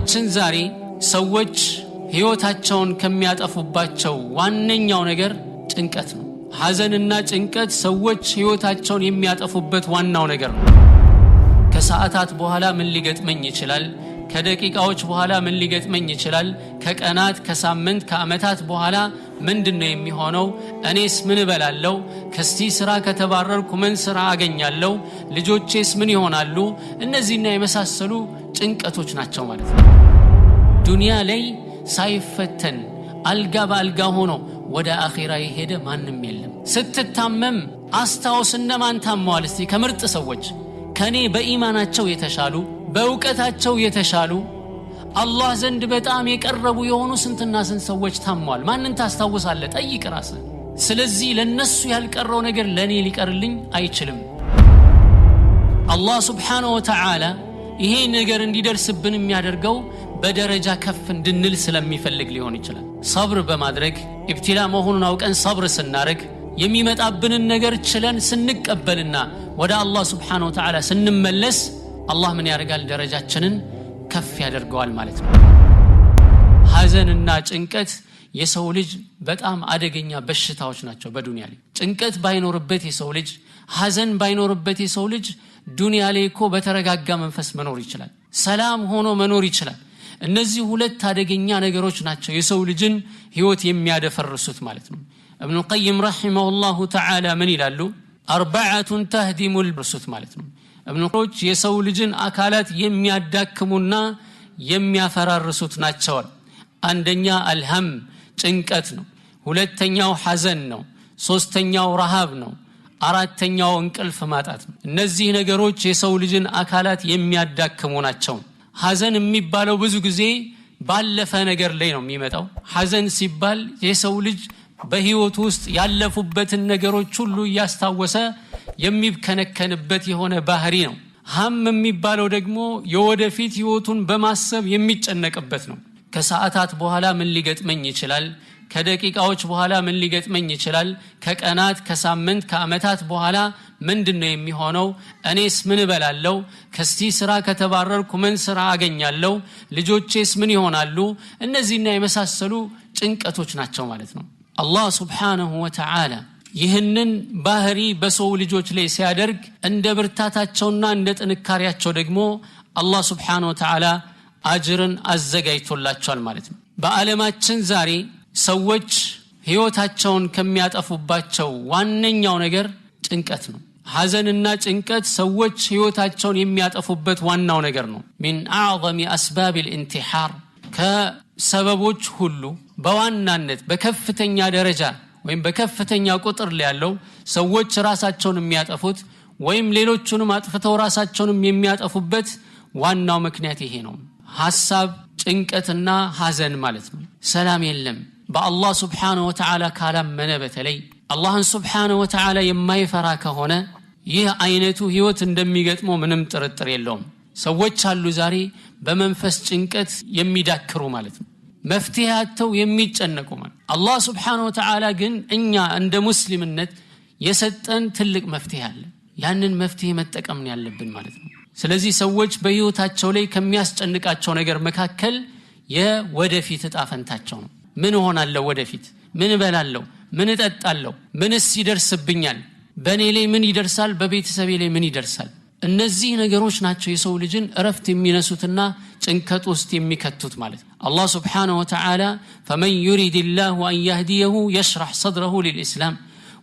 በዓለማችን ዛሬ ሰዎች ህይወታቸውን ከሚያጠፉባቸው ዋነኛው ነገር ጭንቀት ነው። ሐዘንና ጭንቀት ሰዎች ህይወታቸውን የሚያጠፉበት ዋናው ነገር ነው። ከሰዓታት በኋላ ምን ሊገጥመኝ ይችላል? ከደቂቃዎች በኋላ ምን ሊገጥመኝ ይችላል? ከቀናት፣ ከሳምንት፣ ከዓመታት በኋላ ምንድነው የሚሆነው? እኔስ ምን እበላለሁ? ከስቲ ስራ ከተባረርኩ ምን ስራ አገኛለሁ? ልጆቼስ ምን ይሆናሉ? እነዚህና የመሳሰሉ ጭንቀቶች ናቸው ማለት ነው። ዱንያ ላይ ሳይፈተን አልጋ በአልጋ ሆኖ ወደ አኺራ የሄደ ማንም የለም። ስትታመም አስታውስ እነማን ታመዋል እስቲ ከምርጥ ሰዎች ከኔ በኢማናቸው የተሻሉ በእውቀታቸው የተሻሉ አላህ ዘንድ በጣም የቀረቡ የሆኑ ስንትና ስንት ሰዎች ታመዋል። ማንን ታስታውሳለህ? ጠይቅ ራስህ። ስለዚህ ለነሱ ያልቀረው ነገር ለኔ ሊቀርልኝ አይችልም። አላህ ሱብሓነሁ ወተዓላ ይሄ ነገር እንዲደርስብን የሚያደርገው በደረጃ ከፍ እንድንል ስለሚፈልግ ሊሆን ይችላል። ሰብር በማድረግ ኢብቲላ መሆኑን አውቀን ሰብር ስናደርግ የሚመጣብንን ነገር ችለን ስንቀበልና ወደ አላህ ሱብሓነሁ ወተዓላ ስንመለስ አላህ ምን ያደርጋል? ደረጃችንን ከፍ ያደርገዋል ማለት ነው። ሐዘንና ጭንቀት የሰው ልጅ በጣም አደገኛ በሽታዎች ናቸው በዱንያ ላይ። ጭንቀት ባይኖርበት የሰው ልጅ፣ ሐዘን ባይኖርበት የሰው ልጅ ዱንያ ላይ እኮ በተረጋጋ መንፈስ መኖር ይችላል፣ ሰላም ሆኖ መኖር ይችላል። እነዚህ ሁለት አደገኛ ነገሮች ናቸው የሰው ልጅን ህይወት የሚያደፈርሱት ማለት ነው። ኢብኑ ቀይም ረሂመሁላሁ ተዓላ ምን ይላሉ? አርበዓቱን ተህዲሙል ርሱት ማለት ነው። እብኖች የሰው ልጅን አካላት የሚያዳክሙና የሚያፈራርሱት ናቸው። አንደኛ አልህም ጭንቀት ነው፣ ሁለተኛው ሐዘን ነው፣ ሶስተኛው ረሃብ ነው፣ አራተኛው እንቅልፍ ማጣት ነው። እነዚህ ነገሮች የሰው ልጅን አካላት የሚያዳክሙ ናቸው። ሐዘን የሚባለው ብዙ ጊዜ ባለፈ ነገር ላይ ነው የሚመጣው። ሐዘን ሲባል የሰው ልጅ በህይወቱ ውስጥ ያለፉበትን ነገሮች ሁሉ ያስታወሰ የሚከነከንበት የሆነ ባህሪ ነው። ሀም የሚባለው ደግሞ የወደፊት ህይወቱን በማሰብ የሚጨነቅበት ነው። ከሰዓታት በኋላ ምን ሊገጥመኝ ይችላል? ከደቂቃዎች በኋላ ምን ሊገጥመኝ ይችላል? ከቀናት፣ ከሳምንት፣ ከዓመታት በኋላ ምንድነው የሚሆነው? እኔስ ምን እበላለሁ? ከስቲ ስራ ከተባረርኩ ምን ስራ አገኛለሁ? ልጆቼስ ምን ይሆናሉ? እነዚህና የመሳሰሉ ጭንቀቶች ናቸው ማለት ነው። አላህ ሱብሓነሁ ወተዓላ ይህንን ባህሪ በሰው ልጆች ላይ ሲያደርግ እንደ ብርታታቸውና እንደ ጥንካሬያቸው ደግሞ አላህ ሱብሓነሁ ወተዓላ አጅርን አዘጋጅቶላቸዋል ማለት ነው። በዓለማችን ዛሬ ሰዎች ህይወታቸውን ከሚያጠፉባቸው ዋነኛው ነገር ጭንቀት ነው። ሐዘንና ጭንቀት ሰዎች ህይወታቸውን የሚያጠፉበት ዋናው ነገር ነው። ሚን አዕዘሚ አስባብ الانتحار ከሰበቦች ሁሉ በዋናነት በከፍተኛ ደረጃ ወይም በከፍተኛ ቁጥር ላይ ያለው ሰዎች ራሳቸውን የሚያጠፉት ወይም ሌሎቹንም አጥፍተው ራሳቸውን የሚያጠፉበት ዋናው ምክንያት ይሄ ነው። ሐሳብ፣ ጭንቀትና ሐዘን ማለት ነው። ሰላም የለም። በአላህ ሱብሓነሁ ወተዓላ ካላመነ በተለይ አላህን ሱብሓነሁ ወተዓላ የማይፈራ ከሆነ ይህ አይነቱ ህይወት እንደሚገጥመው ምንም ጥርጥር የለውም። ሰዎች አሉ ዛሬ በመንፈስ ጭንቀት የሚዳክሩ ማለት ነው። መፍትሄ አጥተው የሚጨነቁ ማለት። አላህ ሱብሓነሁ ወተዓላ ግን እኛ እንደ ሙስሊምነት የሰጠን ትልቅ መፍትሄ አለ። ያንን መፍትሄ መጠቀም ነው ያለብን ማለት ነው። ስለዚህ ሰዎች በህይወታቸው ላይ ከሚያስጨንቃቸው ነገር መካከል የወደፊት ዕጣ ፈንታቸው ነው። ምን ሆናለሁ? ወደፊት ምን እበላለሁ? ምን እጠጣለሁ? ምንስ ይደርስብኛል? በእኔ ላይ ምን ይደርሳል? በቤተሰቤ ላይ ምን ይደርሳል? እነዚህ ነገሮች ናቸው የሰው ልጅን እረፍት የሚነሱትና ጭንቀት ውስጥ የሚከቱት ማለት ነው። አላህ ሱብሓነሁ ወተዓላ فمن يريد الله أن يهديه يشرح صدره للإسلام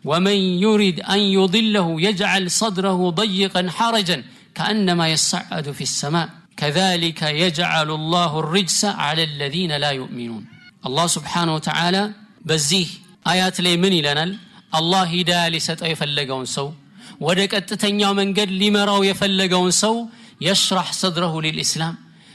ومن يريد أن يضله يجعل صدره ضيقا حرجا كأنما يصعد في السماء كذلك يجعل الله الرجس على الذين لا يؤمنون. الله سبحانه وتعالى በዚህ አያት ላይ ምን ይለናል? አላህ ሂዳያ ሊሰጠው የፈለገውን ሰው ወደ ቀጥተኛው መንገድ ሊመራው የፈለገውን ሰው يشرح صدره للإسلام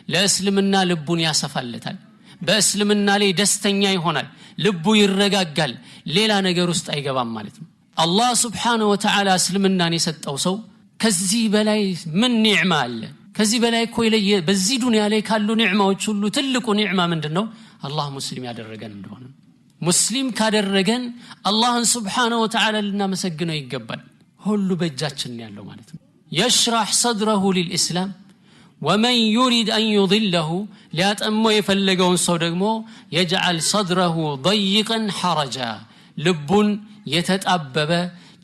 ለእስልምና ልቡን ያሰፋለታል። በእስልምና ላይ ደስተኛ ይሆናል፣ ልቡ ይረጋጋል፣ ሌላ ነገር ውስጥ አይገባም ማለት ነው። አላህ ሱብሓነሁ ወተዓላ እስልምናን የሰጠው ሰው ከዚህ በላይ ምን ኒዕማ አለ? ከዚህ በላይ እኮ በዚህ ዱንያ ላይ ካሉ ኒዕማዎች ሁሉ ትልቁ ኒዕማ ምንድነው? አላህ ሙስሊም ያደረገን እንደሆነ። ሙስሊም ካደረገን አላህን ሱብሓነሁ ወተዓላ ልናመሰግነው ይገባል። ሁሉ በእጃችን ያለው ማለት ነው። يشرح صدره للإسلام ومن يريد أن يضله ليأتمو يفلقون صدقمو يجعل صدره ضيقا حرجا لبون يتتأبب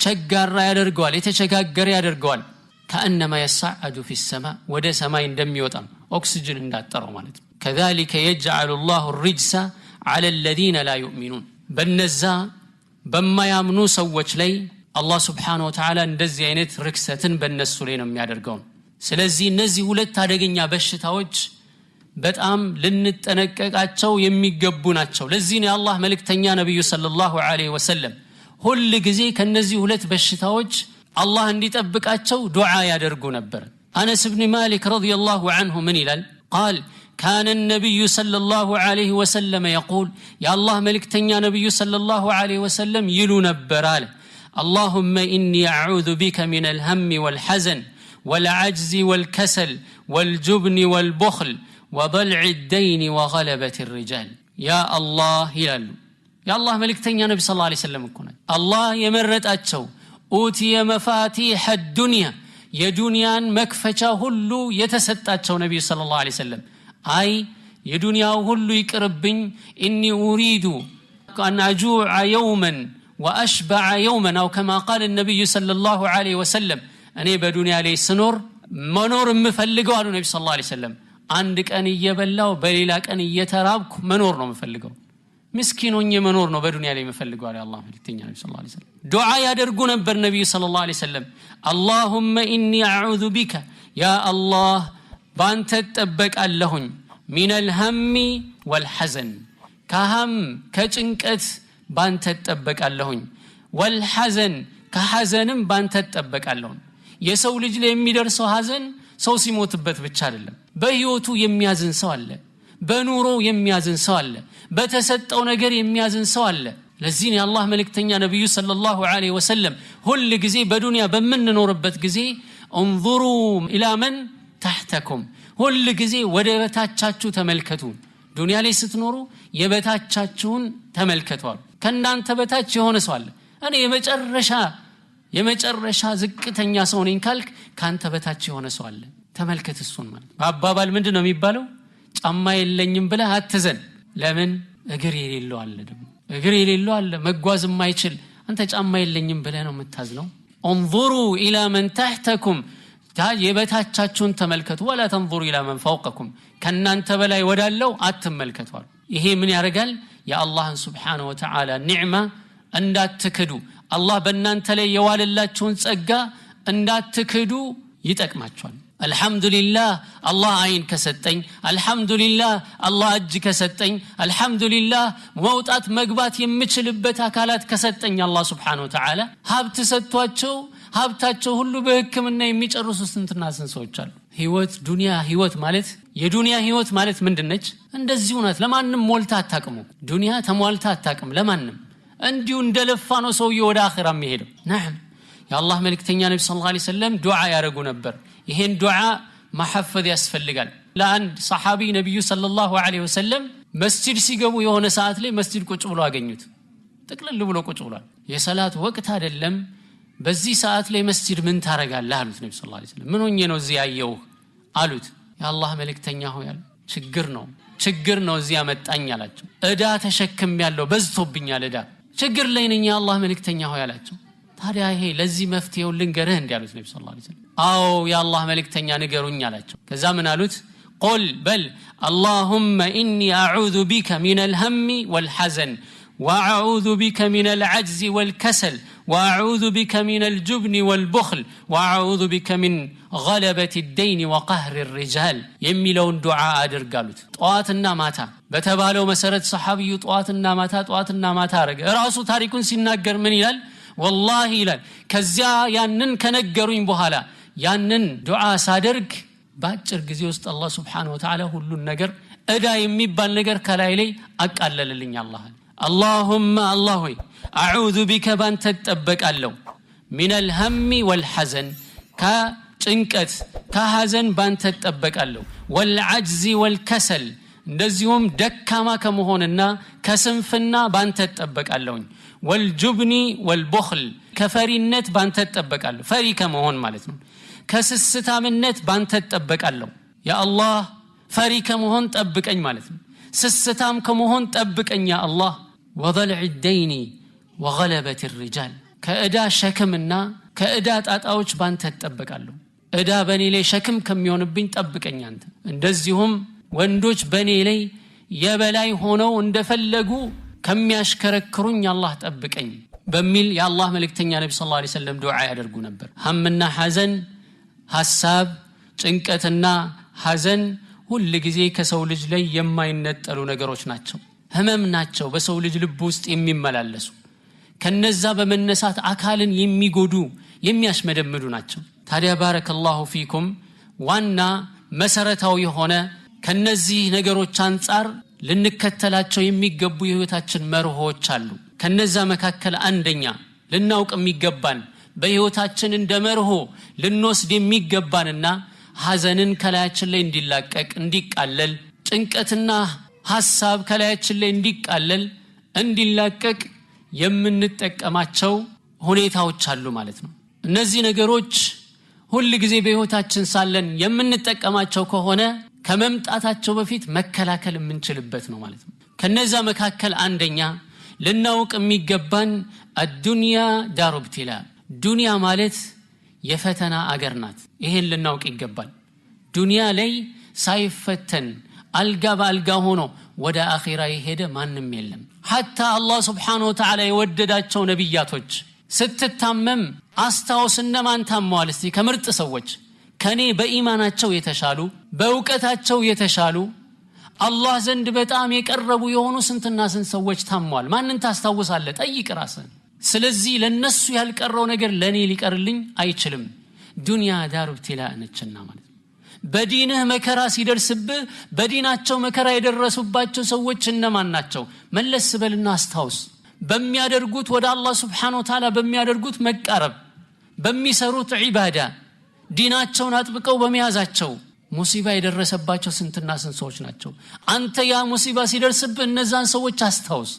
شقار يدرقوال يتشقاقر يدرقوال كأنما يصعد في السماء وده سماء دم يوطن أكسجين انداترو مالت كذلك يجعل الله الرجس على الذين لا يؤمنون بالنزا بما يامنو سوچ لي الله سبحانه وتعالى እንደዚህ አይነት ርክሰትን በእነሱ ላይ ነው የሚያደርገው ስለዚህ እነዚህ ሁለት አደገኛ በሽታዎች በጣም ልንጠነቀቃቸው የሚገቡ ናቸው ለዚህ ነው የአላህ መልእክተኛ ነብዩ ሰለላሁ ዐለይሂ ወሰለም ሁሉ ጊዜ ከነዚህ ሁለት በሽታዎች አላህ እንዲጠብቃቸው ዱዓ ያደርጉ ነበር አነስ ኢብኑ ማሊክ ረዲየላሁ ዐንሁ ምን ይላል قال كان النبي صلى الله عليه وسلم يقول يا الله ملكتنيا نبي صلى الله عليه وسلم يلو نبرال اللهم إني أعوذ بك من الهم والحزن والعجز والكسل والجبن والبخل وضلع الدين وغلبة الرجال يا الله يلالو يا الله ملكتنيا نبي صلى الله عليه وسلم كنا الله يمرت أتشو أوتي مفاتيح الدنيا يا دنيان مكفشا هلو يتستأتشو نبي صلى الله عليه وسلم أي يا دنيا هلو يقربين إني أريد أن أجوع يوما وأشبع يوما أو كما قال النبي صلى الله عليه وسلم أنا بدنيا لي سنور منور مفلقوا على النبي صلى الله عليه وسلم عندك أن يبلغ بليلك أن يترابك منور مفلقوا مسكين منور نو بدنيا لي مفلقوا على الله ملكتنيا النبي صلى الله عليه وسلم دعاء يدرقون بالنبي صلى الله عليه وسلم اللهم إني أعوذ بك يا الله بانت تتبك اللهن من الهم والحزن كهم كجنكت بانت تتبك اللهن والحزن كحزن بانت تتبك اللهن يسو لجل يميدرسو حزن سو سيموتبت ብቻ አይደለም በህይወቱ የሚያዝን ሰው አለ በኑሮ የሚያዝን ሰው አለ በተሰጠው ነገር የሚያዝን ሰው አለ ለዚህ ነው አላህ መልእክተኛ ነብዩ ሰለላሁ ዐለይሂ ወሰለም ሁሉ ጊዜ በዱንያ በመንኖርበት ጊዜ انظروا الى من تحتكم ሁሉ ጊዜ ወደ በታቻችሁ ተመልከቱ ዱንያ ላይ ስትኖሩ የበታቻችሁን ተመልከቱ ከናንተ በታች የሆነ ሰው አለ እኔ የመጨረሻ ዝቅተኛ ሰው ነኝ ካልክ ካንተ በታች የሆነ ሰው አለ ተመልከት እሱን ማለት አባባል ምንድነው የሚባለው ጫማ የለኝም ብለህ አትዘን ለምን እግር የሌለው አለ ደግሞ እግር የሌለው አለ መጓዝ የማይችል አንተ ጫማ የለኝም ብለህ ነው የምታዝነው انظروا الى من تحتكم የበታቻችሁን ተመልከቱ ولا تنظروا الى من فوقكم ከናንተ በላይ ወዳለው አትመልከቱ ይሄ ምን ያረጋል የአላህን Subhanahu Wa Ta'ala ኒዕማ እንዳትክዱ አላህ በእናንተ ላይ የዋለላችሁን ጸጋ እንዳትክዱ ይጠቅማችኋል አልহামዱሊላህ አላህ አይን ከሰጠኝ አልহামዱሊላህ አላህ እጅ ከሰጠኝ አልহামዱሊላህ መውጣት መግባት የምችልበት አካላት ከሰጠኝ አላህ Subhanahu Wa Ta'ala ሀብት ሰጥቷቸው ሀብታቸው ሁሉ በህክምና የሚጨርሱ ስንትና ስንት ሰዎች አሉ ህይወት ዱንያ ህይወት ማለት የዱንያ ህይወት ማለት ምንድነች እንደዚሁ ናት ለማንም ሞልታ አታቅሙ ዱንያ ተሟልታ አታቅም ለማንም እንዲሁ እንደለፋ ነው ሰውዬው ወደ አኺራ የሚሄደው ነዓም የአላህ መልእክተኛ ነብዩ ሰለላሁ ዐለይሂ ወሰለም ዱዓ ያረጉ ነበር ይሄን ዱዓ ማሐፈዝ ያስፈልጋል ለአንድ ሰሃቢ ነብዩ ሰለላሁ ዐለይሂ ወሰለም መስጂድ ሲገቡ የሆነ ሰዓት ላይ መስጂድ ቁጭ ብሎ አገኙት ጥቅልል ብሎ ቁጭ ብሏል የሰላት ወቅት አይደለም በዚህ ሰዓት ላይ መስጂድ ምን ታረጋለህ አሉት ነብዩ ሰለላሁ ዐለይሂ ወሰለም ምን ሆኜ ነው እዚህ ያየው አሉት የአላህ መልእክተኛ ሆይ አሉ ችግር ነው እዚህ ያመጣኝ አላቸው እዳ ተሸክም ያለው በዝቶብኛል እዳ ችግር ላይ ነኝ የአላህ መልእክተኛ ሆይ አላቸው ታዲያ ይሄ ለዚህ መፍትሄው ልንገርህ እንዲያሉት ነብዩ ሰለላሁ ዐለይሂ ወሰለም አዎ የአላህ መልእክተኛ ንገሩኝ አላቸው ከዛ ምን አሉት قل بل اللهم إني أعوذ بك من الهم والحزن وأعوذ بك من العجز والكسل وأعوذ بك من الجبن والبخل وأعوذ بك من غلبة الدين وقهر الرجال يميلون دعاء أدرقالوت طواتنا ماتا بتبالو مسرت صحابي طواتنا ماتا رق رأسو تاريكون سنناقر من إلال والله إلال كزيا يانن كنقرين بحالا يانن دعاء سادرق باجر قزي وسط الله سبحانه وتعالى هلو النقر أدا يميبال نقر كلايلي أكالل للي الله اللهم الله أعوذ بك بان تتبك اللو من الهم والحزن كጭንቀት كحزن بان تتبك اللو والعجز والكسل እንደዚሁም ደካማ ከመሆንና ከስንፍና بان تتبك اللو والجبن والبخل كفرينت بان تتبك اللو فري كمهون ማለት ነው ከስስታምነት بان تتبك اللو ያ አላህ ፈሪ ከመሆን ጠብቀኝ ማለት ነው። ስስታም ከመሆን ጠብቀኝ ያ አላህ። ወضلع الدين وغلبة الرجال ከእዳ ሸክምና ከእዳ ጣጣዎች ባንተ ተጠብቃለሁ። እዳ በኔ ላይ ሸክም ከሚሆንብኝ ጠብቀኝ አንተ። እንደዚሁም ወንዶች በኔ ላይ የበላይ ሆነው እንደፈለጉ ከሚያሽከረክሩኝ አላህ ጠብቀኝ በሚል የአላህ መልእክተኛ ነብዩ ሰለላሁ ዐለይሂ ወሰለም ዱዓ ያደርጉ ነበር። ሐምና ሐዘን፣ ሐሳብ፣ ጭንቀትና ሐዘን ሁሉ ጊዜ ከሰው ልጅ ላይ የማይነጠሉ ነገሮች ናቸው። ህመም ናቸው በሰው ልጅ ልብ ውስጥ የሚመላለሱ። ከነዛ በመነሳት አካልን የሚጎዱ የሚያሽመደምዱ ናቸው። ታዲያ ባረከላሁ ፊኩም ዋና መሰረታው የሆነ ከነዚህ ነገሮች አንፃር ልንከተላቸው የሚገቡ የህይወታችን መርሆች አሉ። ከነዛ መካከል አንደኛ ልናውቅ የሚገባን በህይወታችን እንደ መርሆ ልንወስድ የሚገባንና ሐዘንን ከላያችን ላይ እንዲላቀቅ እንዲቃለል፣ ጭንቀትና ሐሳብ ከላያችን ላይ እንዲቃለል እንዲላቀቅ የምንጠቀማቸው ሁኔታዎች አሉ ማለት ነው። እነዚህ ነገሮች ሁሉ ጊዜ በህይወታችን ሳለን የምንጠቀማቸው ከሆነ ከመምጣታቸው በፊት መከላከል የምንችልበት ነው ማለት ነው። ከነዛ መካከል አንደኛ ልናውቅ የሚገባን አዱንያ ዳሩ ብትላ፣ ዱንያ ማለት የፈተና አገር ናት። ይሄን ልናውቅ ይገባል። ዱንያ ላይ ሳይፈተን አልጋ በአልጋ ሆኖ ወደ አኺራ የሄደ ማንም የለም። ሐታ አላህ ሱብሓነሁ ወተዓላ የወደዳቸው ነቢያቶች ስትታመም አስታውስ እነማን ታመዋል እስቲ ከምርጥ ሰዎች ከኔ በኢማናቸው የተሻሉ በእውቀታቸው የተሻሉ አላህ ዘንድ በጣም የቀረቡ የሆኑ ስንትና ስንት ሰዎች ታመዋል። ማንን ታስታውሳለህ? ጠይቅ ራስህን። ስለዚህ ለነሱ ያልቀረው ነገር ለኔ ሊቀርልኝ አይችልም። ዱንያ ዳሩ ብትላ ነችና ማለት በዲንህ መከራ ሲደርስብህ በዲናቸው መከራ የደረሱባቸው ሰዎች እነማን ናቸው? መለስ በልና አስታውስ። በሚያደርጉት ወደ አላህ Subhanahu Wa Ta'ala በሚያደርጉት መቃረብ፣ በሚሰሩት ዒባዳ፣ ዲናቸውን አጥብቀው በመያዛቸው ሙሲባ የደረሰባቸው ስንትና ስንት ሰዎች ናቸው። አንተ ያ ሙሲባ ሲደርስብህ እነዛን ሰዎች አስታውስ።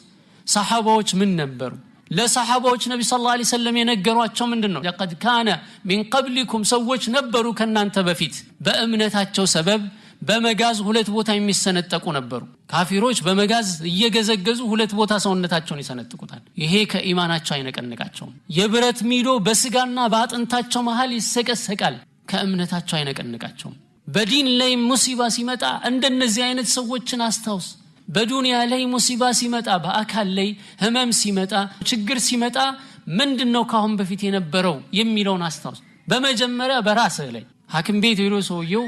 ሰሃባዎች ምን ነበሩ? ለሰሃባዎች ነብዩ ሰለላሁ ዐለይሂ ወሰለም የነገሯቸው ምንድነው? ለቀድ ካነ ሚን ቀብሊኩም ሰዎች ነበሩ ከናንተ በፊት በእምነታቸው ሰበብ በመጋዝ ሁለት ቦታ የሚሰነጠቁ ነበሩ። ካፊሮች በመጋዝ እየገዘገዙ ሁለት ቦታ ሰውነታቸውን ይሰነጥቁታል። ይሄ ከኢማናቸው አይነቀንቃቸውም። የብረት ሚዶ በስጋና በአጥንታቸው መሃል ይሰቀሰቃል። ከእምነታቸው አይነቀንቃቸውም። በዲን ላይ ሙሲባ ሲመጣ እንደነዚህ አይነት ሰዎችን አስታውስ። በዱንያ ላይ ሙሲባ ሲመጣ፣ በአካል ላይ ህመም ሲመጣ፣ ችግር ሲመጣ ምንድነው ካሁን በፊት የነበረው የሚለውን አስታውስ። በመጀመሪያ በራስህ ላይ ሐኪም ቤት ሄዶ ሰውየው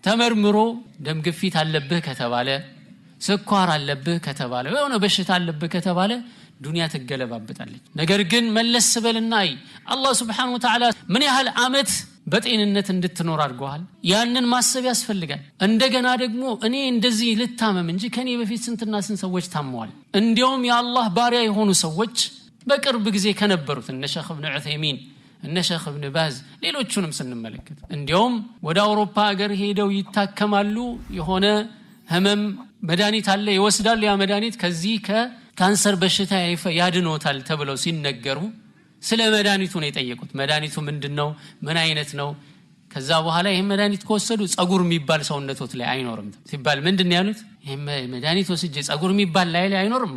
ተመርምሮ ደም ግፊት አለብህ ከተባለ፣ ስኳር አለብህ ከተባለ፣ የሆነ በሽታ አለብህ ከተባለ ዱንያ ትገለባበጣለች። ነገር ግን መለስ በልና አላህ Subhanahu Wa Ta'ala ምን ያህል አመት በጤንነት እንድትኖር አድርጓል። ያንን ማሰብ ያስፈልጋል። እንደገና ደግሞ እኔ እንደዚህ ልታመም እንጂ ከኔ በፊት ስንትና ስንት ሰዎች ታመዋል። እንዲያውም የአላህ ባሪያ የሆኑ ሰዎች በቅርብ ጊዜ ከነበሩት እነ ሼኽ ኢብኑ ዑሰይሚን እነ ሼኽ ኢብኑ ባዝ ሌሎቹንም ስንመለከት እንዲያውም ወደ አውሮፓ ሀገር ሄደው ይታከማሉ። የሆነ ህመም መድኃኒት አለ ይወስዳሉ። ያ መድኃኒት ከዚህ ከካንሰር በሽታ ያድኖታል ተብለው ሲነገሩ ስለ መድኃኒቱ ነው የጠየቁት። መድኃኒቱ ምንድነው? ምን አይነት ነው? ከዛ በኋላ ይሄን መድኃኒት ከወሰዱ ጸጉር የሚባል ሰውነቶት ላይ አይኖርም ሲባል ምንድነው ያሉት? ይሄን መድኃኒት ወስጄ ጸጉር የሚባል ላይ አይኖርም፣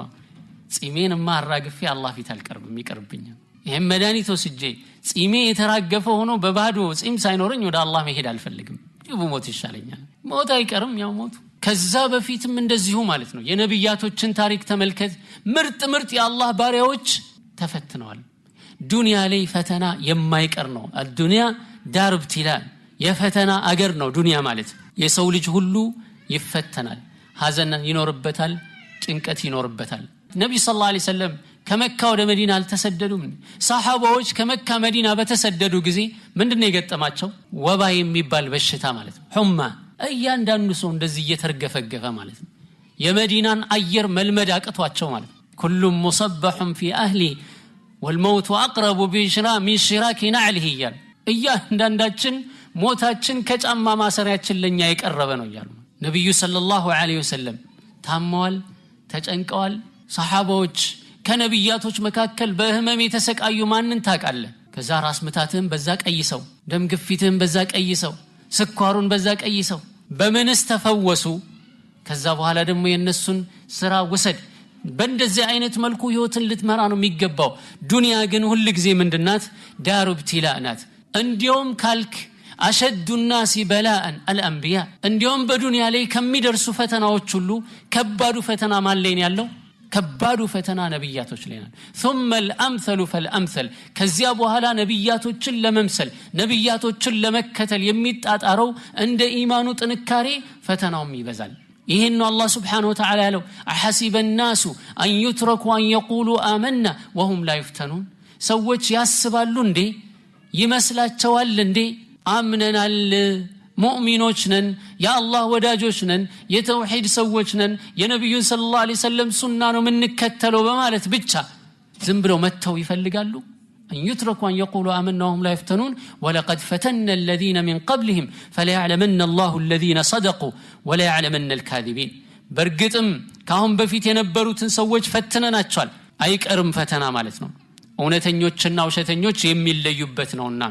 ጺሜንማ አራግፌ አላህ ፊት አልቀርብም ይቀርብኛል። ይሄን መድኃኒት ወስጄ ጺሜ የተራገፈ ሆኖ በባዶ ጺም ሳይኖርኝ ወደ አላህ መሄድ አልፈልግም፣ ሞት ይሻለኛል። ሞት አይቀርም ያው ሞቱ። ከዛ በፊትም እንደዚሁ ማለት ነው። የነብያቶችን ታሪክ ተመልከት። ምርጥ የአላህ ባሪያዎች ተፈትነዋል። ዱንያ ላይ ፈተና የማይቀር ነው። አዱንያ ዳር ብትላ የፈተና አገር ነው ዱንያ ማለት። የሰው ልጅ ሁሉ ይፈተናል። ሐዘን ይኖርበታል፣ ጭንቀት ይኖርበታል። ነብዩ ሰለላሁ ዐለይሂ ወሰለም ከመካ ወደ መዲና አልተሰደዱም። ሰሃባዎች ከመካ መዲና በተሰደዱ ጊዜ ምንድነው የገጠማቸው? ወባ የሚባል በሽታ ማለት ነው። ሁማ እያንዳንዱ ሰው እንደዚህ እየተርገፈገፈ ማለት ነው። የመዲናን አየር መልመድ አቅቷቸው ማለት ነው። ኩሉም ሙሰበሑን ፊ አህሊ والموت اقرب من شراك نعله ይያል። እያንዳንዳችን ሞታችን ከጫማ ማሰሪያችን ለኛ የቀረበ ነው ይያሉ ነብዩ ሰለላሁ ዐለይሂ ወሰለም ታመዋል፣ ተጨንቀዋል። ሰሃባዎች ከነብያቶች መካከል በህመም የተሰቃዩ ማንን ታውቃለህ? ከዛ ራስ ምታትህን በዛ ቀይሰው፣ ደም ግፊትህን በዛ ቀይሰው፣ ስኳሩን በዛ ቀይሰው፣ በምንስ ተፈወሱ ከዛ በኋላ ደግሞ የነሱን ስራ ወሰድ በእንደዚህ አይነት መልኩ ህይወትን ልትመራ ነው የሚገባው ዱንያ ግን ሁሉ ጊዜ ምንድናት ዳሩ ኢብቲላእ ናት እንዲያውም ካልክ አሸዱ الناس بلاء الانبياء እንዲያውም በዱንያ ላይ ከሚደርሱ ፈተናዎች ሁሉ ከባዱ ፈተና ማን ላይ ነው ያለው ከባዱ ፈተና ነብያቶች ላይ ነው ثم الامثل فالامثل ከዚያ በኋላ ነብያቶችን ለመምሰል ነብያቶችን ለመከተል የሚጣጣረው እንደ ኢማኑ ጥንካሬ ፈተናውም ይበዛል ይሄን አላህ Subhanahu Wa Ta'ala ያለው አሐሲበ الناس ان يتركوا ان يقولوا آمنا وهم لا يفتنون ሰዎች ያስባሉ እንዴ ይመስላቸዋል እንዴ አምነናል ሙእሚኖች ነን ያአላህ ወዳጆች ነን የተውሂድ ሰዎች ነን የነብዩ ሰለላሁ ዐለይሂ ወሰለም ሱና ነው ምንከተለው በማለት ብቻ ዝም ብለው መተው ይፈልጋሉ ان يتركوا ان يقولوا آمنا وهم لا يفتنون ولقد فتنا الذين من قبلهم فليعلمن الله الذين صدقوا ولا يعلمن الكاذبين በርግጥም ካሁን በፊት የነበሩትን ሰዎች ፈትነናቸዋል አይቀርም ፈተና ማለት ነው እውነተኞችና ውሸተኞች የሚለዩበት ነውና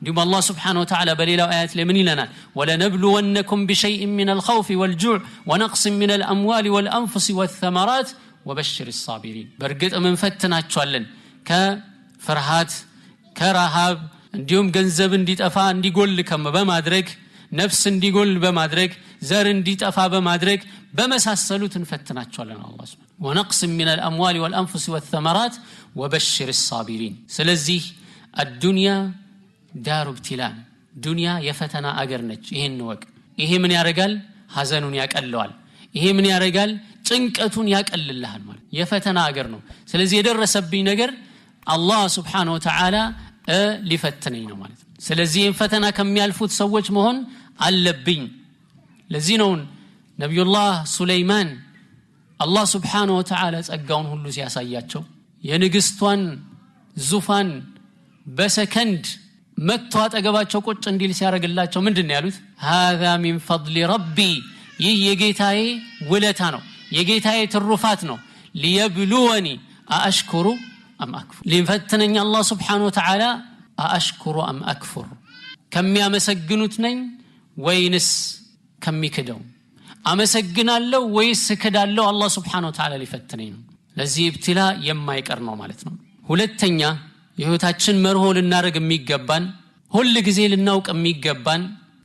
ዲም አላህ Subhanahu Wa Ta'ala በሌላው አያት ላይ ምን ይለናል ወለነብሉወነኩም بشيء من الخوف والجوع ونقص من الاموال والانفس والثمرات وبشر الصابرين በርግጥ ምን ፈትናቸዋለን ከፍርሃት ከረሃብ እንዲሁም ገንዘብ እንዲጠፋ እንዲጎል በማድረግ ነፍስ እንዲጎል በማድረግ ዘር እንዲጠፋ በማድረግ በመሳሰሉት እንፈትናቸዋለን አላህ Subhanahu ونقص من الاموال والانفس والثمرات وبشر الصابرين ስለዚህ الدنيا ዳሩ ኢብቲላእ ዱንያ የፈተና አገር ነች ይሄን ወቅ ይሄ ምን ያረጋል ሐዘኑን ያቀለዋል ይሄ ምን ያረጋል ጭንቀቱን ያቀልልሃል ማለት የፈተና አገር ነው ስለዚህ የደረሰብኝ ነገር አላህ Subhanahu Wa Ta'ala ሊፈትነኝ ነው ማለት ስለዚህ ፈተና ከሚያልፉት ሰዎች መሆን አለብኝ ለዚህ ነው ነብዩላህ ሱለይማን አላህ Subhanahu Wa Ta'ala ጸጋውን ሁሉ ሲያሳያቸው የንግስቷን ዙፋን በሰከንድ መጥቶ አጠገባቸው ቁጭ እንዲል ሲያረግላቸው ምንድነው ያሉት هذا من فضل ربي ይህ የጌታዬ ውለታ ነው የጌታዬ ትሩፋት ነው ليبلوني أأشكر أم أكفر ሊፈትነኝ አላህ Subhanahu Wa Ta'ala أأشكر أم أكفر ከሚያመሰግኑት ነኝ ወይንስ ከሚክደው አመሰግናለሁ ወይስ ክዳለሁ አላህ Subhanahu Wa Ta'ala ሊፈትነኝ ነው ለዚህ ኢብቲላ የማይቀር ነው ማለት ነው ሁለተኛ የህይወታችን መርሆ ልናረግ የሚገባን ሁሉ ጊዜ ልናውቅ የሚገባን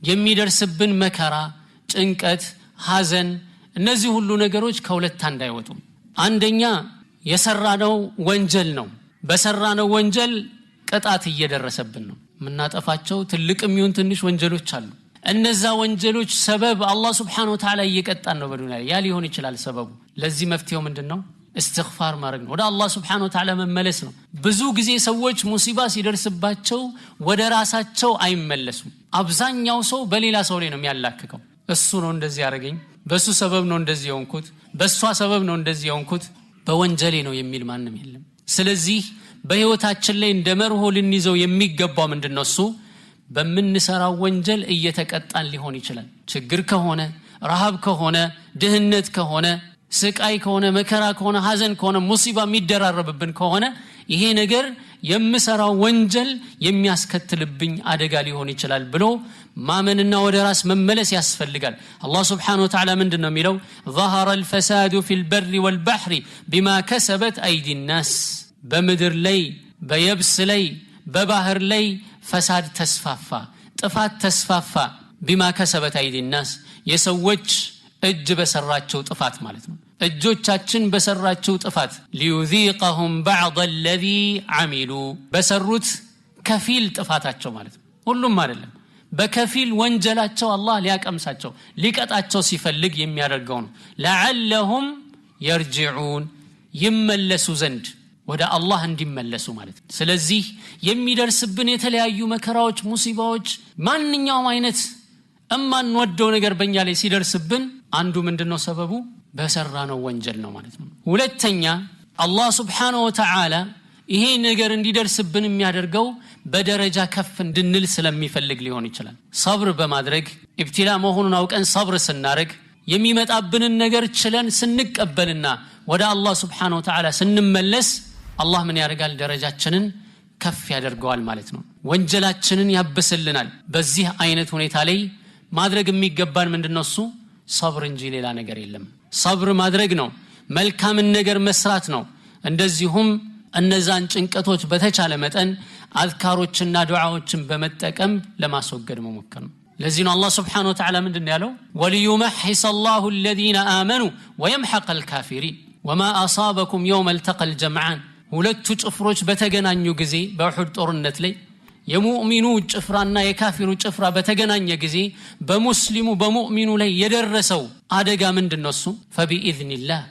የሚደርስብን መከራ ጭንቀት ሐዘን እነዚህ ሁሉ ነገሮች ከሁለት አንድ አይወጡም አንደኛ የሰራነው ወንጀል ነው በሰራነው ወንጀል ቅጣት እየደረሰብን ነው ምናጠፋቸው ትልቅም ይሁን ትንሽ ወንጀሎች አሉ እነዛ ወንጀሎች ሰበብ አላህ Subhanahu Wa Ta'ala እየቀጣን ነው በዱንያ ያ ሊሆን ይችላል ሰበቡ ለዚህ መፍትሄው ምንድነው استغفار ማድረግ ነው ወደ አላህ Subhanahu Wa Ta'ala መመለስ ነው ብዙ ጊዜ ሰዎች ሙሲባ ሲደርስባቸው ወደ ራሳቸው አይመለሱም አብዛኛው ሰው በሌላ ሰው ላይ ነው የሚያላክከው እሱ ነው እንደዚህ ያረገኝ በሱ ሰበብ ነው እንደዚህ የሆንኩት በሷ ሰበብ ነው እንደዚህ የሆንኩት በወንጀሌ ነው የሚል ማንም የለም ስለዚህ በህይወታችን ላይ እንደመርሆ ልንይዘው የሚገባው ምንድነው እሱ በመንሰራው ወንጀል እየተቀጣን ሊሆን ይችላል ችግር ከሆነ ረሃብ ከሆነ ድህነት ከሆነ ስቃይ ከሆነ መከራ ከሆነ ሐዘን ከሆነ ሙሲባ የሚደራረብብን ከሆነ ይሄ ነገር የምሰራው ወንጀል የሚያስከትልብኝ አደጋ ሊሆን ይችላል ብሎ ማመንና ወደ ራስ መመለስ ያስፈልጋል አላህ Subhanahu Wa Ta'ala ምንድነው የሚለው ظهر الفساد في البر والبحر بما كسبت ايدي الناس በምድር ላይ በየብስ ላይ በባህር ላይ ፈሳድ ተስፋፋ ጥፋት ተስፋፋ بما كسبت ايدي الناس የሰዎች እጅ በሰራቸው ጥፋት ማለት ነው እጆቻችን በሰራቸው ጥፋት ليذيقهم بعض الذي عملوا በሰሩት ከፊል ጥፋታቸው ማለት ነው ሁሉም አይደለም በከፊል ወንጀላቸው አላህ ሊያቀምሳቸው ሊቀጣቸው ሲፈልግ የሚያደርገው ነው لعلهم يرجعون ይመለሱ ዘንድ ወደ አላህ እንዲመለሱ ማለት ነው ስለዚህ የሚደርስብን የተለያዩ መከራዎች ሙሲባዎች ማንኛውም አይነት እማን ወደው ነገር በእኛ ላይ ሲደርስብን አንዱ ምንድነው ሰበቡ በሰራነው ወንጀል ነው ማለት ነው ሁለተኛ አላህ Subhanahu Wa Ta'ala ይሄ ነገር እንዲደርስብን የሚያደርገው በደረጃ ከፍ እንድንል ስለሚፈልግ ሊሆን ይችላል ሰብር በማድረግ ኢብቲላ መሆኑን አውቀን ሰብር ስናረግ የሚመጣብንን ነገር ችለን ስንቀበልና ወደ አላህ Subhanahu Wa Ta'ala ስንመለስ አላህ ምን ያደርጋል ደረጃችንን ከፍ ያደርገዋል ማለት ነው ወንጀላችንን ያብስልናል በዚህ አይነት ሁኔታ ላይ ማድረግ የሚገባን ምንድነው እሱ ሰብር እንጂ ሌላ ነገር የለም ሰብር ማድረግ ነው መልካምን ነገር መስራት ነው እንደዚሁም እነዛን ጭንቀቶች በተቻለ መጠን አዝካሮችና ዱዓዎችን በመጠቀም ለማስወገድ መሞከር ነው ለዚህ ነው አላህ Subhanahu Wa Ta'ala ምንድነው ያለው ወልዩመሕስ الله الذين آمنوا ويمحق الكافرين وما أصابكم يوم التقى الجمعان ሁለቱ ጭፍሮች በተገናኙ ጊዜ በኡሁድ ጦርነት ላይ የሙእሚኑ ጭፍራና የካፊሩ ጭፍራ በተገናኘ ጊዜ በሙስሊሙ በሙእሚኑ ላይ የደረሰው አደጋ ምንድነው እሱ فبإذنillah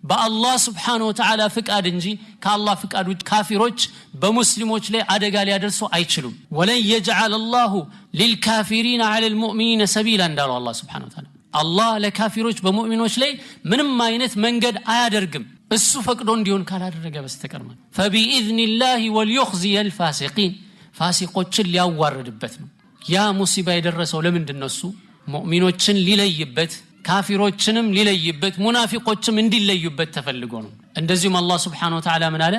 በአላህ Subhanahu Wa Ta'ala ፍቃድ እንጂ ከአላህ ፍቃድ ውጭ ካፊሮች በሙስሊሞች ላይ አደጋ ሊያደርሱ አይችሉም ወለን يجعل الله للكافرين على المؤمنين سبيلا እንዳለው አላህ Subhanahu Wa Ta'ala አላህ ለካፊሮች በሙእሚኖች ላይ ምንም አይነት መንገድ አያደርግም እሱ ፈቅዶ እንዲሆን ካላደረገ በስተቀር ማለት فبإذنillah وليخزي الفاسقين ፋሲቆችን ሊያዋርድበት ነው ያ ሙሲባ የደረሰው ለምንድነው እሱ ሙእሚኖችን ሊለይበት ካፊሮችንም ሊለይበት ሙናፊቆችም እንዲለዩበት ተፈልጎ ነው እንደዚሁም አላህ Subhanahu Wa Ta'ala ምን አለ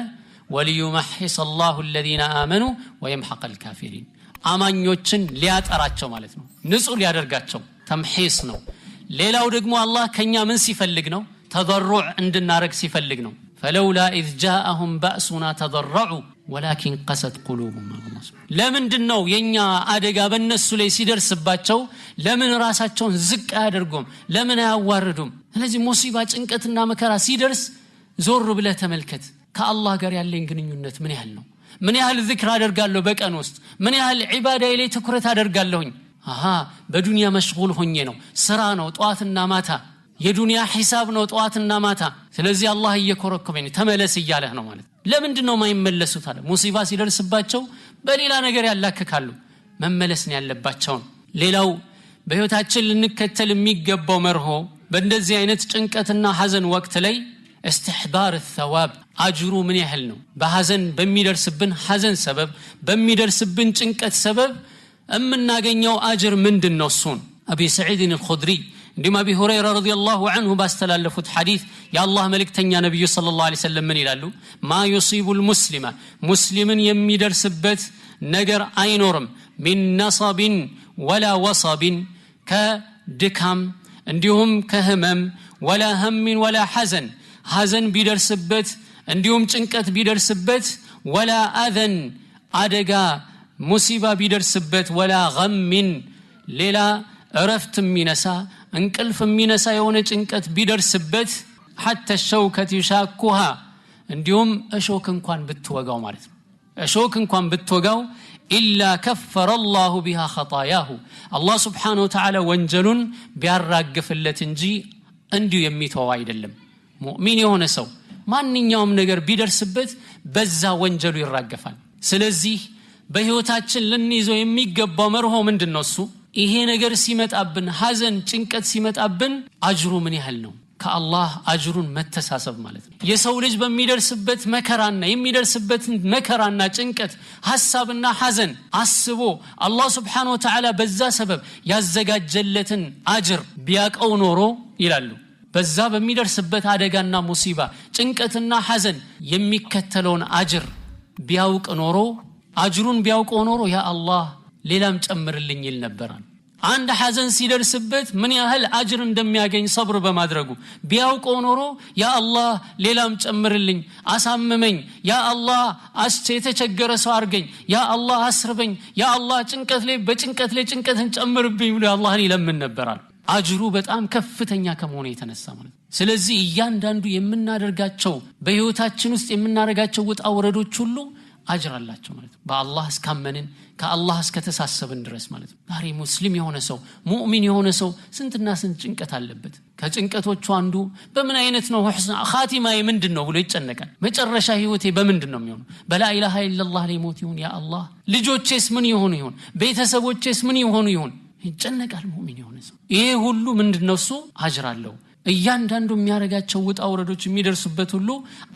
ወልዩመሕስ الله الذين آمنوا ويمحق الكافرين አማኞችን ሊያጠራቸው ማለት ነው ንጹህ ሊያደርጋቸው ተምሒስ ነው ሌላው ደግሞ አላህ ከኛ ምን ሲፈልግ ነው ተضرع እንድናረግ ሲፈልግ ነው فلولا إذ جاءهم بأسنا تضرعوا ولكن قست قلوبهم ለምንድነው የኛ አደጋ በእነሱ ላይ ሲደርስባቸው ለምን ራሳቸውን ዝቅ አያደርጉም ለምን አያዋርዱም ስለዚህ ሙሲባ ጭንቀትና መከራ ሲደርስ ዞር ብለህ ተመልከት ከአላህ ጋር ያለኝ ግንኙነት ምን ያህል ነው ምን ያህል ዚክር አደርጋለሁ በቀን ውስጥ ምን ያህል ዒባዳዬ ላይ ትኩረት አደርጋለሁኝ በዱንያ መሽጉል ሆኜ ነው ስራ ነው ጧትና ማታ የዱንያ ሒሳብ ነው ጧትና ማታ ስለዚህ አላህ እየኮረኮመኝ ተመለስ ይያለህ ነው ማለት ለምንድነው ማይመለሱት አለ ሙሲባ ሲደርስባቸው በሌላ ነገር ያላከካሉ መመለስ ነው ያለባቸው ሌላው በህይወታችን ልንከተል የሚገባው መርሆ በእንደዚህ አይነት ጭንቀትና ሐዘን ወቅት ላይ استحضار الثواب አጅሩ ምን ያህል ነው በሐዘን በሚደርስብን ሐዘን ሰበብ በሚደርስብን ጭንቀት ሰበብ እምናገኘው አጅር ምንድነው እሱን አቢ ሰዒድ الخدري እንዲሁም አቢ ሁረይራ ረዲየላሁ ዐንሁ ባስተላለፉት ሐዲስ የአላህ መልእክተኛ ነብዩ ሰለላሁ ዐለይሂ ወሰለም ምን ይላሉ ማ يصيب المسلم ሙስሊምን የሚደርስበት ነገር አይኖርም من نصب ولا وصب ከድካም እንዲሁም ከህመም ولا هم ولا حزن ሐዘን ቢደርስበት እንዲሁም ጭንቀት ቢደርስበት ولا اذن አደጋ ሙሲባ ቢደርስበት ولا غم ሌላ እረፍት የሚነሳ እንቅልፍ የሚነሳ የሆነ ጭንቀት ቢደርስበት حتى الشوكة يشاكها እንዲሁም እሾክ እንኳን ብትወጋው ማለት ነው እሾክ እንኳን ብትወጋው إلا كفر الله بها خطاياه الله سبحانه وتعالى ወንጀሉን ቢያራግፍለት እንጂ እንዲሁ የሚተው አይደለም ሙእሚን የሆነ ሰው ማንኛውም ነገር ቢደርስበት በዛ ወንጀሉ ይራገፋል ስለዚህ በህይወታችን ልንይዘው የሚገባው መርሆ ምንድነው እሱ ይሄ ነገር ሲመጣብን ሐዘን ጭንቀት ሲመጣብን አጅሩ ምን ያህል ነው ከአላህ አጅሩን መተሳሰብ ማለት ነው የሰው ልጅ በሚደርስበት መከራና የሚደርስበት መከራና ጭንቀት ሐሳብና ሐዘን አስቦ አላህ Subhanahu Wa Ta'ala በዛ ሰበብ ያዘጋጀለትን አጅር ቢያቀው ኖሮ ይላሉ በዛ በሚደርስበት አደጋና ሙሲባ ጭንቀትና ሐዘን የሚከተለውን አጅር ቢያውቅ ኖሮ አጅሩን ቢያውቀው ኖሮ ያ አላህ ሌላም ጨምርልኝ ይል ነበር አንድ ሐዘን ሲደርስበት ምን ያህል አጅር እንደሚያገኝ ሰብር በማድረጉ ቢያውቀው ኖሮ ያ አላህ ሌላም ጨምርልኝ አሳምመኝ ያ አላህ የተቸገረ ሰው አርገኝ ያ አላህ አስርበኝ ያ አላህ ጭንቀት ላይ በጭንቀት ላይ ጭንቀትን ጨምርብኝ ብሎ አላህን ይለምን ነበር አጅሩ በጣም ከፍተኛ ከመሆኑ የተነሳ ማለት ስለዚህ እያንዳንዱ የምናደርጋቸው በህይወታችን ውስጥ የምናደርጋቸው ውጣ ወረዶች ሁሉ አጅር አላቸው ማለት በአላህ እስካመንን ከአላህ እስከተሳሰብን ድረስ ማለት ዛሬ ሙስሊም የሆነ ሰው ሙእሚን የሆነ ሰው ስንትና ስንት ጭንቀት አለበት ከጭንቀቶቹ አንዱ በምን አይነት ነው ኻቲማዬ ምንድነው ብሎ ይጨነቃል መጨረሻ ህይወቴ በምንድነው የሚሆነው በላ ኢላሃ ኢላላህ ላይ ሞት ይሁን ያ አላህ ልጆቼስ ምን ይሆኑ ይሁን ቤተሰቦቼስ ምን ይሆኑ ይሁን ይጨነቃል ሙእሚን የሆነ ሰው ይሄ ሁሉ ምንድነው እሱ አጅር አለው እያንዳንዱ የሚያረጋቸው ውጣ ወረዶች የሚደርሱበት ሁሉ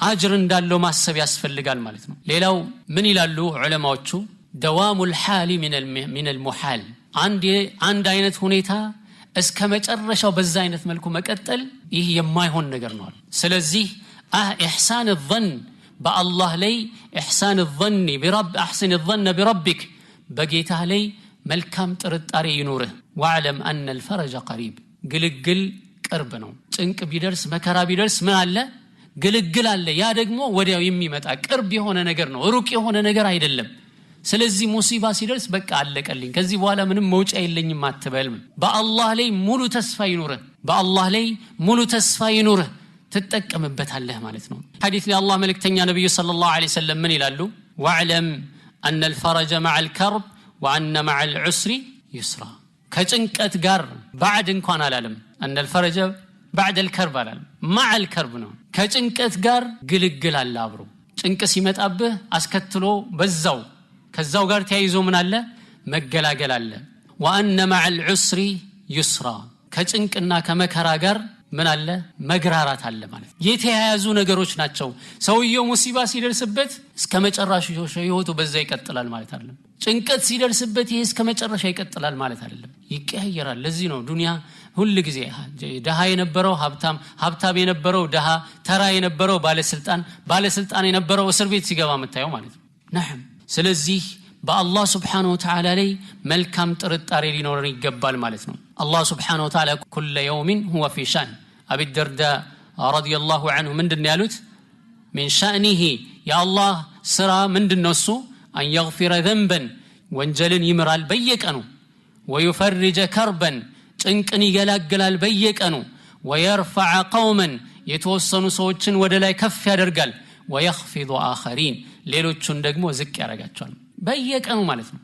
አጅር እንዳለው ማሰብ ያስፈልጋል ማለት ነው ሌላው ምን ይላሉ ዑለማዎቹ دوام الحال من المحال አንድ አይነት ሁኔታ እስከ መጨረሻው በዛ አይነት መልኩ መቀጠል ይሄ የማይሆን ነገር ነው ስለዚህ احسان الظن بالله ላይ احسان الظن برب احسن الظن بربك በጌታ ላይ መልካም ጥርጣሬ ይኑርህ ወዕለም አነ الفرج قريب ግልግል ቅርብ ነው ጭንቅ ቢደርስ መከራ ቢደርስ ምን አለ ግልግል አለ ያ ደግሞ ወዲያው የሚመጣ ቅርብ የሆነ ነገር ነው ሩቅ የሆነ ነገር አይደለም ስለዚህ ሙሲባ ሲደርስ በቃ አለቀልኝ ከዚህ በኋላ ምንም መውጫ የለኝም አትበል በአላህ ላይ ሙሉ ተስፋ ይኑርህ በአላህ ላይ ሙሉ ተስፋ ይኑርህ ትጠቀምበታለህ ማለት ነው ሐዲስ ላይ አላህ መልእክተኛ ነብዩ ሰለላሁ ዐለይሂ ወሰለም ምን ይላሉ ወዕለም አነ الفرج مع الكرب وان مع العسر يسرا ከጭንቀት ጋር بعد እንኳን አላለም አነ الفرج بعد الكرب አላለም مع الكرب ነው ከጭንቀት ጋር ግልግል አለ አብሮ ጭንቅ ሲመጣብህ አስከትሎ በዛው ከዛው ጋር ተያይዞ ምን አለ መገላገል አለ وان مع العسر يسرا ከጭንቅና ከመከራ ጋር ምን አለ መግራራት አለ ማለት የተያያዙ ነገሮች ናቸው ሰውየው ሙሲባ ሲደርስበት እስከ መጨረሻው ህይወቱ በዛ ይቀጥላል ማለት አይደለም ጭንቀት ሲደርስበት ይሄ እስከ መጨረሻ ይቀጥላል ማለት አይደለም ይቀያየራል ለዚህ ነው ዱንያ ሁሉ ጊዜ ደሃ የነበረው ሀብታም የነበረው ደሃ ተራ የነበረው ባለስልጣን የነበረው እስር ቤት ሲገባ መታየው ማለት ነው ነዓም ስለዚህ በአላህ Subhanahu Wa Ta'ala ላይ መልካም ጥርጣሬ ሊኖር ይገባል ማለት ነው الله سبحانه وتعالى كل يوم هو في شأن أبي الدرداء رضي الله عنه من دن يالوت من شأنه يا الله سرى من دن نسو أن يغفر ذنبا وانجلن يمرال بيك أنو ويفرج كربا تنكني جلال بيك أنو ويرفع قوما يتوصنوا سوتشن ودلا يكف يرجال ويخفض آخرين ليلو تشندقمو زكي رجعتشون بيك أنو مالتنا